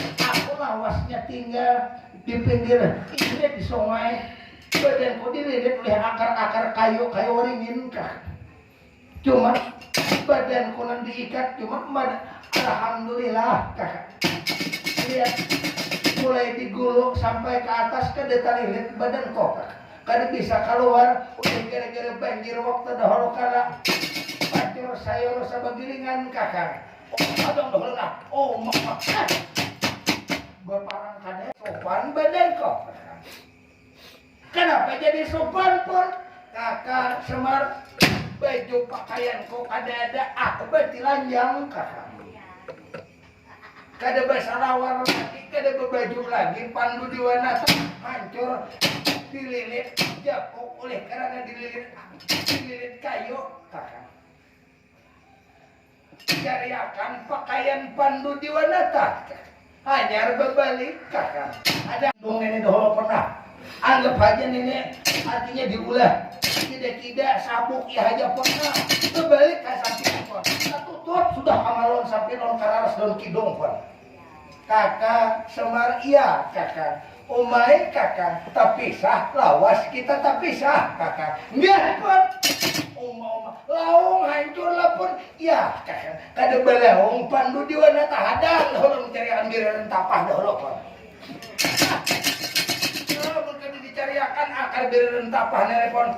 Aku lawasnya tinggal di pinggir ini di sungai. Badanku dililit oleh akar-akar kayu ringin kah. Cuma badanku nan diikat cuma alhamdulillah kah. Lihat mulai digulung sampai ke atas ke detalilit badan kok kah. Kada bisa keluar udah gara-gara banjir waktu dahulu kala pacur sayur sabagilingan kakak. Adong dahulu lah. Oh mama. Berparang kada sopan badan kok. Kenapa jadi sopan pun? Kakak Semar baju pakaianku kada ada aku bertilanjang kakak. Kada basalawar lagi, kada berbaju lagi, pandu di warna hancur. Dililit jatuh oleh karena dililit kayu kakak. Cariakan pakaian pandu di wanata hanya berbalik kakak. Ada dong ini dahulu pernah anggap aja nenek artinya diulah tidak sabuk ya aja pernah berbalik ke samping pun tutup sudah amalon sampai non kararas don kidong pun kakak Semar iya kakak. Umay kakak, tapisah, lawas kita tapisah kakak. Enggak pun, laung hancur lah pun, ya kakak. Kada balaung pandu di wana tahadang, dahulu mencari ambiran tapah dahulu pun. Kada dicariakan akar biran tapah nelepon,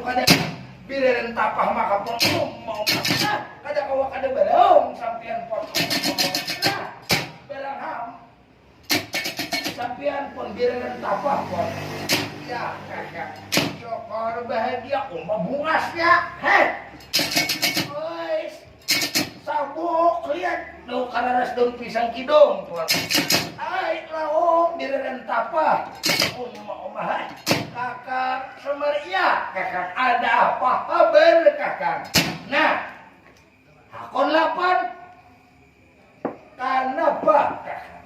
kada biran tapah maka pun, kada kawa kada balaung sampian pun. Belang ham. Sampian pun biaran tapah pun. Ya kakak. Syukur bahagia bungasnya. Hei. Ois. Sabuk lihat. Duh kararas daun pisang kidong pun. Ay laong biaran tapah. Umah. Kakak Semar iya kakak. Ada apa kabar kakak? Nah. Akon 8. Kenapa kakak?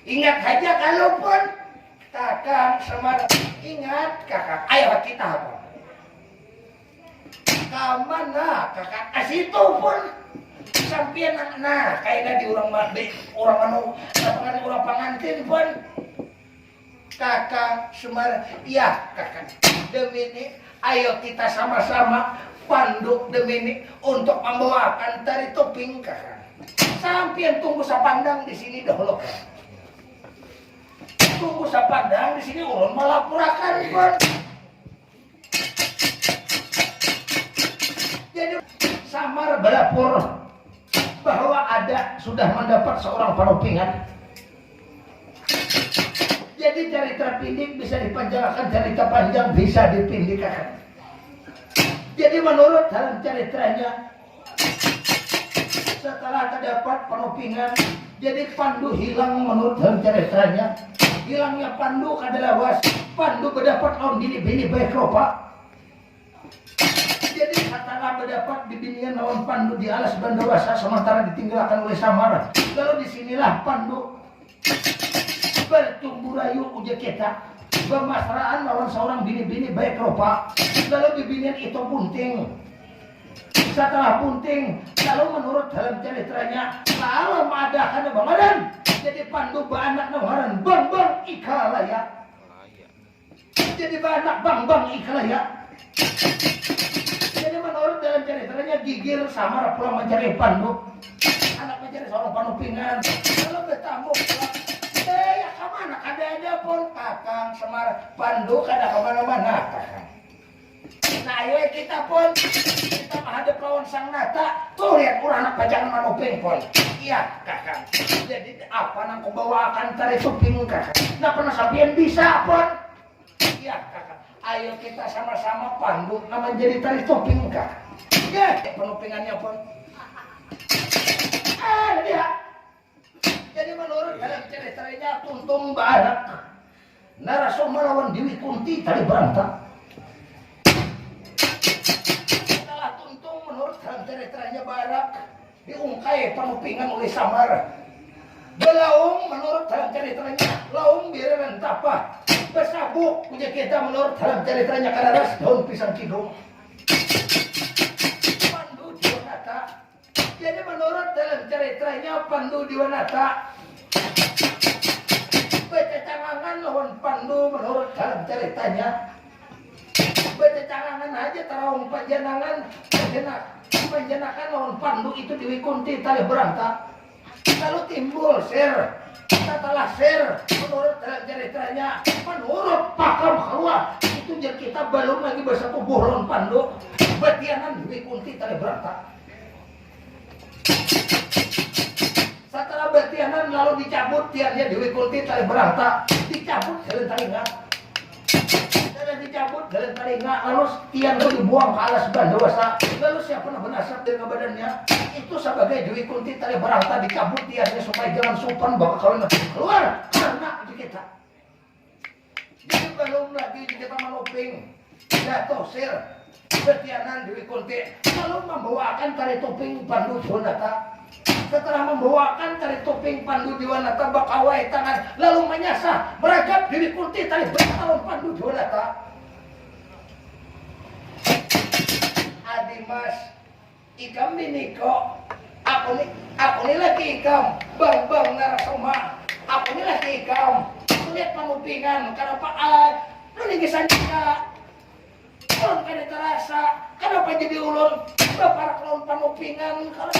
Ingat aja kalaupun kakak Semar ingat kakak ayo kita apa kamana kakak asitu pun sampian nah kayaknya di orang anu orang pangantin pun kakak Semar iya kakak demi ini ayo kita sama-sama panduk demi ini untuk membawakan tari topeng kakak sampian tunggu sapandang di sini dahulu kakak. Tunggu sapandang di sini ulun melapurakan pun. Jadi Samar berlapor bahwa ada sudah mendapat seorang panopingan. Jadi cerita pindik bisa dipanjangkan, cerita panjang bisa dipindikkan. Jadi menurut dalam ceritanya setelah terdapat panopingan, jadi pandu hilang menurut dalam ceritanya. Hilangnya pandu adalah was pandu berdapat lawan bini baik rupa. Jadi setelah berdapat bibinian lawan pandu di alas bandawasa sementara ditinggalkan oleh Samar. Lalu disinilah pandu bertumbuh rayu uja kita bermasraan lawan seorang bini baik rupa. Lalu bibinian itu bunting. Setelah bunting, lalu menurut dalam ceritanya lalu ada kada bangadan. Jadi pandu baanak nawaran bang ikalaya. Jadi baanak bang ikalaya. Jadi menurut dalam ceritanya gigir Samar pulang mencari pandu. Anak mencari seorang panopingan. Lalu bertamu pulang. Ya kemana kada pun kakang Semar pandu kada kemana-mana kakang. Nah ayo kita pun kita menghadap lawan sang nata. Tuh lihat orang anak pajangan manoping pun. Iya kakak. Jadi apa nang kau bawakan tari topeng kakak? Nah pernah sampean bisa pun. Iya kakak. Ayo kita sama-sama pandu nama jadi tari topeng kakak. Ya penopingannya pun. Dia. Jadi menurut dalam ceritanya tuntung barak. Narasoma lawan Dewi Kunti tali berantah. Menurut dalam ceritanya barak diungkai panopingan oleh Samar. Belaung menurut dalam ceritanya laung biaran tapah. Besabuk punya kita menurut dalam ceritanya kararas daun pisang kidung. Pandu Diwanata. Jadi menurut dalam ceritanya Pandu Diwanata Bececangangan lawan Pandu menurut dalam ceritanya. Bececangangan aja tarawong panjenengan panjenakan lawan Pandu itu di Wikunti tali berangkat. Lalu timbul setelah menurut dalam ceritanya, menurut pakam hawa itu jadi kita belum lagi bersatu lawan Pandu. Betianan di Wikunti tali berangkat. Setelah betianan lalu dicabut tiannya di Wikunti tali berangkat, dicabut jalan talinga. Setelah dicabut jalan talinga, lalu tian itu dibuang ke alas Bandawasa. Lalu siapa yang benasap dari badannya? Itu sebagai di Wikunti tali berangkat, dicabut tiannya supaya jangan supan bakal kawin keluar karena kita. Jadi belum lagi kita menoping jatuh sir betianan di Wikunti, lalu membawakan tari topeng Pandu Diwanata. Setelah membawakan tari topeng Pandu Diwanata bakawai tangan, lalu menyasar meragap di Wikunti tari bertahun Pandu Diwanata. Adimas ikam biniko, aku nih lagi ikam bang narasoma, aku nih lagi ikam lihat panupingan kenapa lu nih kisah ulun kada terasa, kenapa jadi ulun para kelon panupingan kalau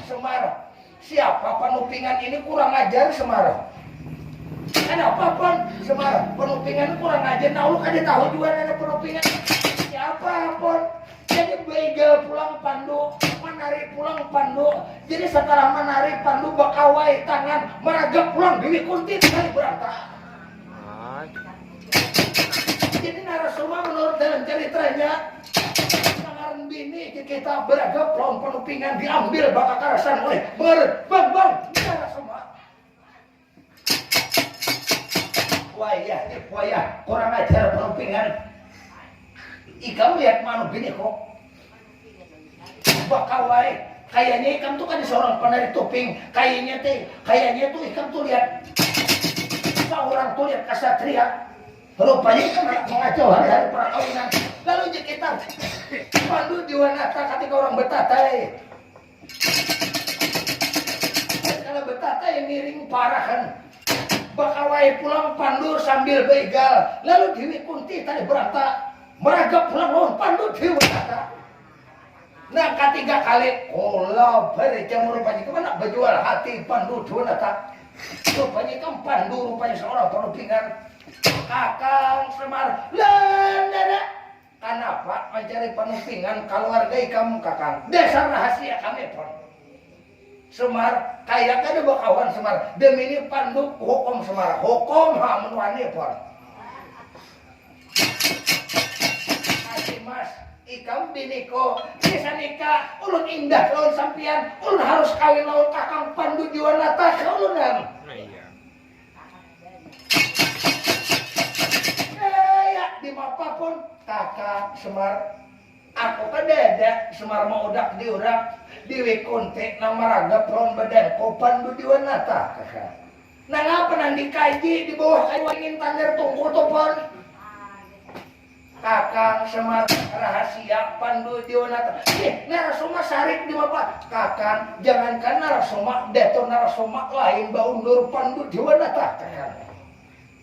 Semar, siapa panupingan ini kurang ajar Semar. Kenapa pun Semar panupingan kurang ajar, nah lu kada tahu juga ada panupingan siapa pun. Jadi begal pulang Pandu, menarik pulang Pandu. Jadi setelah menarik Pandu bakawai tangan, meragap pulang di Wikunti sekali berangkat. Jadi narasoma menurut dalam ceritanya Sangaran bini kita beragap lawan panupingan diambil bakal karasan oleh bang narasoma. Wayah kurang ajar panupingan. Ikam lihat manu bini kok bakawai kayaknya ikam tuh kan seorang penari topeng, kayaknya tuh ikam tuh lihat seorang tuh lihat kasatria. Rupanya kan mengacau hari-hari perkawinan. Lalu kita Pandu Diwanata ketika orang betatai. Kalau betatai miring parah kan. Bakawai pulang Pandu sambil begal. Lalu di Wikunti tadi berangkat meragap pulang lawan Pandu Diwanata. Nah ketiga kali kolab berjam rupanya kemana berjual hati Pandu Diwanata. Rupanya kan Pandu rupanya seorang panupingan. Kakang Semar lendana kenapa mencari panupingan keluarga kamu kakang dasar rahasia kami pun Semar kayak ada bakawan Semar demi ini Pandu hukum Semar hukum menuani pun Mas ikam biniko bisa nikah ulun indah lawan sampian ulun harus kawin lawan kakang Pandu Diwanata ke ulunan. Di apapun kakak Semar aku kan dada Semar mau udak diurak di Wikunti nama raga lawan badan ko Pandu Diwanata kakak. Nah ngapa nanti kaji di bawah kayu ingin tanyar tunggu topon kakang Semar rahasia Pandu Diwanata. Narasoma sarik di bapak kakang jangankan narasoma deto narasoma lain baundur Pandu Diwanata kakak.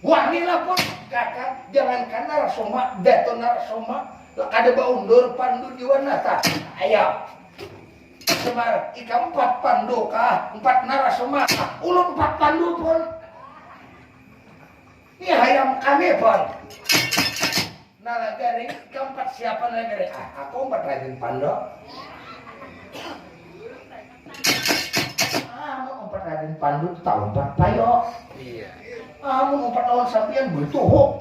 Wangilah pun kakak jangankan narasoma deto narasoma ada baundur Pandu Diwanata. Ayo Semar ika 4 Pandu kah 4 narasoma ulun 4 Pandu pun ini hayam kami pun nalagaring keempat siapa nalagaring aku 4 Raden Pandu mau 4 Raden Pandu tahu 4 payo iya mau 4 lawan sampian betuhuk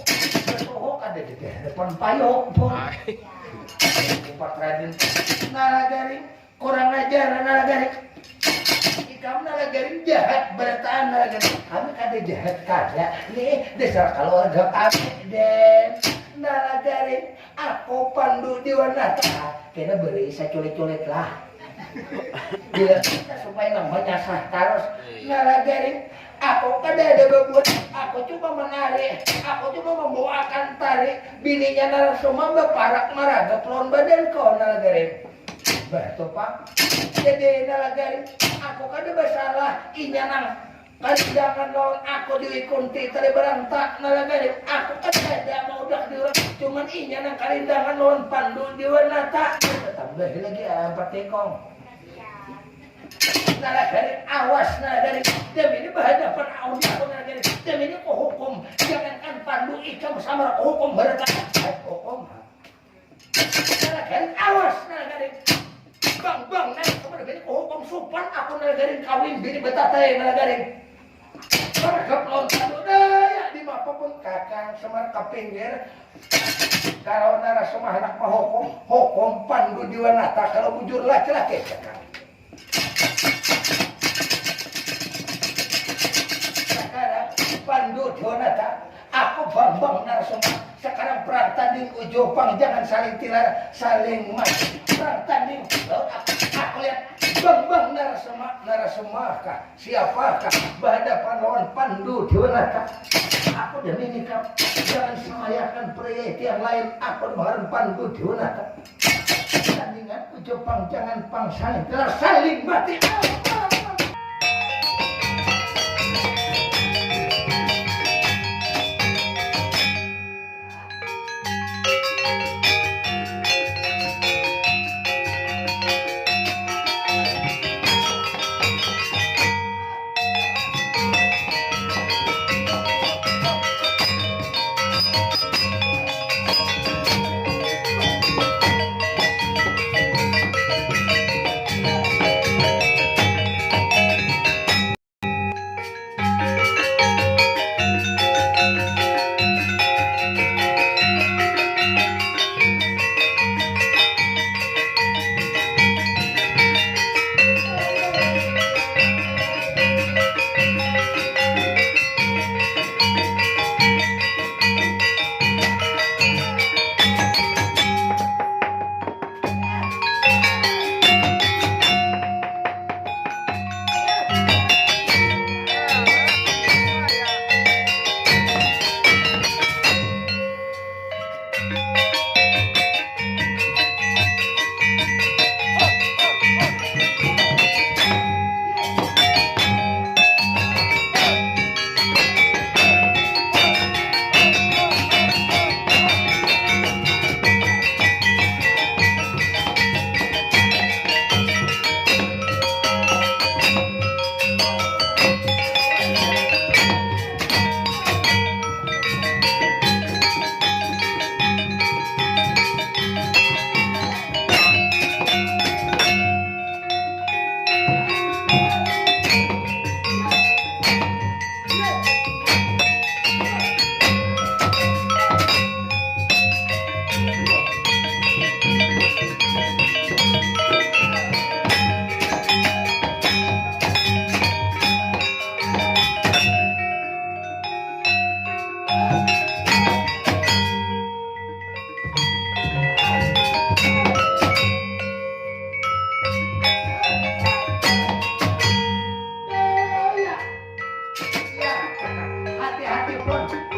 ada di depan payo pun 4 Raden nalagaring kurang ajar nalagaring kamu nalagaring jahat bertahan nalagaring kami kada jahat kada nih dasar keluarga kami dan nalagaring aku Pandu Diwanata kena beri saya culik-culik lah bila kita supaya namanya sah terus nalagaring aku kada ada bebuat aku cuma menarik aku cuma membawakan tarik bininya narasoma beparak maragap lawan badan kau nalagaring betul pak jadi nalagaring aku kada bersalah inyanang Kandangan lawan aku Dewi Kunti tadi berantak nalagari aku kan ada mau udah diurang cuman inya nang kalindangan lawan Pandu Diwanata tambah lagi apa tekong nalagari awas nalagari demi ini berhadapan audi aku nalagari demi ini kok hukum jangankan Pandu ikam sama hukum berkata hukum nalagari awas nalagari bang nalagari kok hukum supan aku nalagari kawin bini betatai nalagari Mereka pelontar daya di apapun kakang semar kepinggir. Kalau narasumah anak mah hukum Pandu Diwanata kalau bujur laki-laki kakang. Sekarang Pandu Diwanata, aku Bambang narasumah. Sekarang perang tanding ujopang jangan saling tilar, saling mati. Perang tanding, aku lihat Bambang narasumah kah? Siapakah berhadapan lawan Pandu Diwanata? Aku demi nikah jangan semayakan pria yang lain. Aku mengharap Pandu Diwanata. Tandingan ujopang jangan pang saling tilar, saling mati.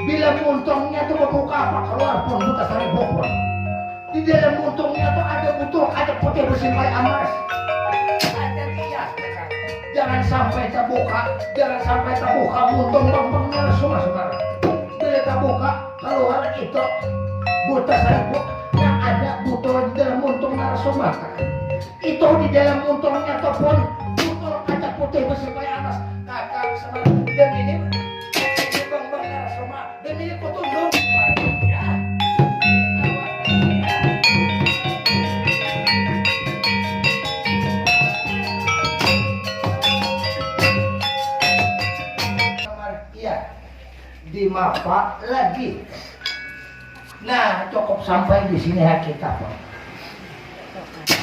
Bila muntungnya tuh membuka apa keluar pun buka sari bokor. Di dalam muntungnya tuh ada butuh ada putih bersih kayak emas. Ada dia. Jangan sampai terbuka muntung bambangnya semua sekarang. Bila terbuka keluar itu buta sari bokor yang ada butuh di dalam muntung narasumah. Itu di dalam muntungnya tuh pun butuh ada putih bersih kayak emas. Kakak sama dan ini demi kutundung ya. Iya, di mapa lagi. Nah, cukup sampai di sini hak kita, Pak.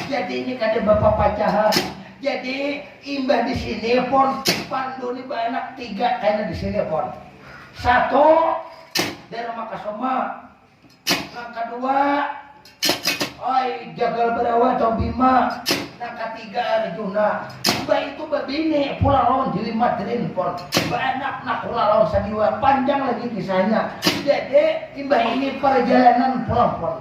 Jadi ini kada Bapak pacahan. Jadi imbah di sini pon Pandu ini banyak 3 kayaknya di sini pon. 1 dari Makasoma, yang kedua Jagal Berawa atau Bima, yang ketiga Arjuna. Mbak itu babini pulang lawan Dewi Madrin pon, anak pulang lawan Sadiwa, panjang lagi kisahnya. Jadi mbak ini perjalanan pulang pon.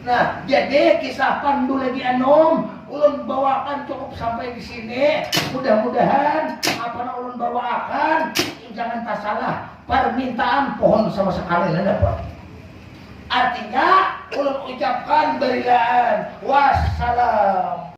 Nah, jadi kisah Pandu lagi anom ulun bawakan cukup sampai di sini. Mudah-mudahan apa yang ulun bawakan jangan tak salah permintaan pohon sama sekali lah dapat. Artinya ulun ucapkan berilaan wassalam.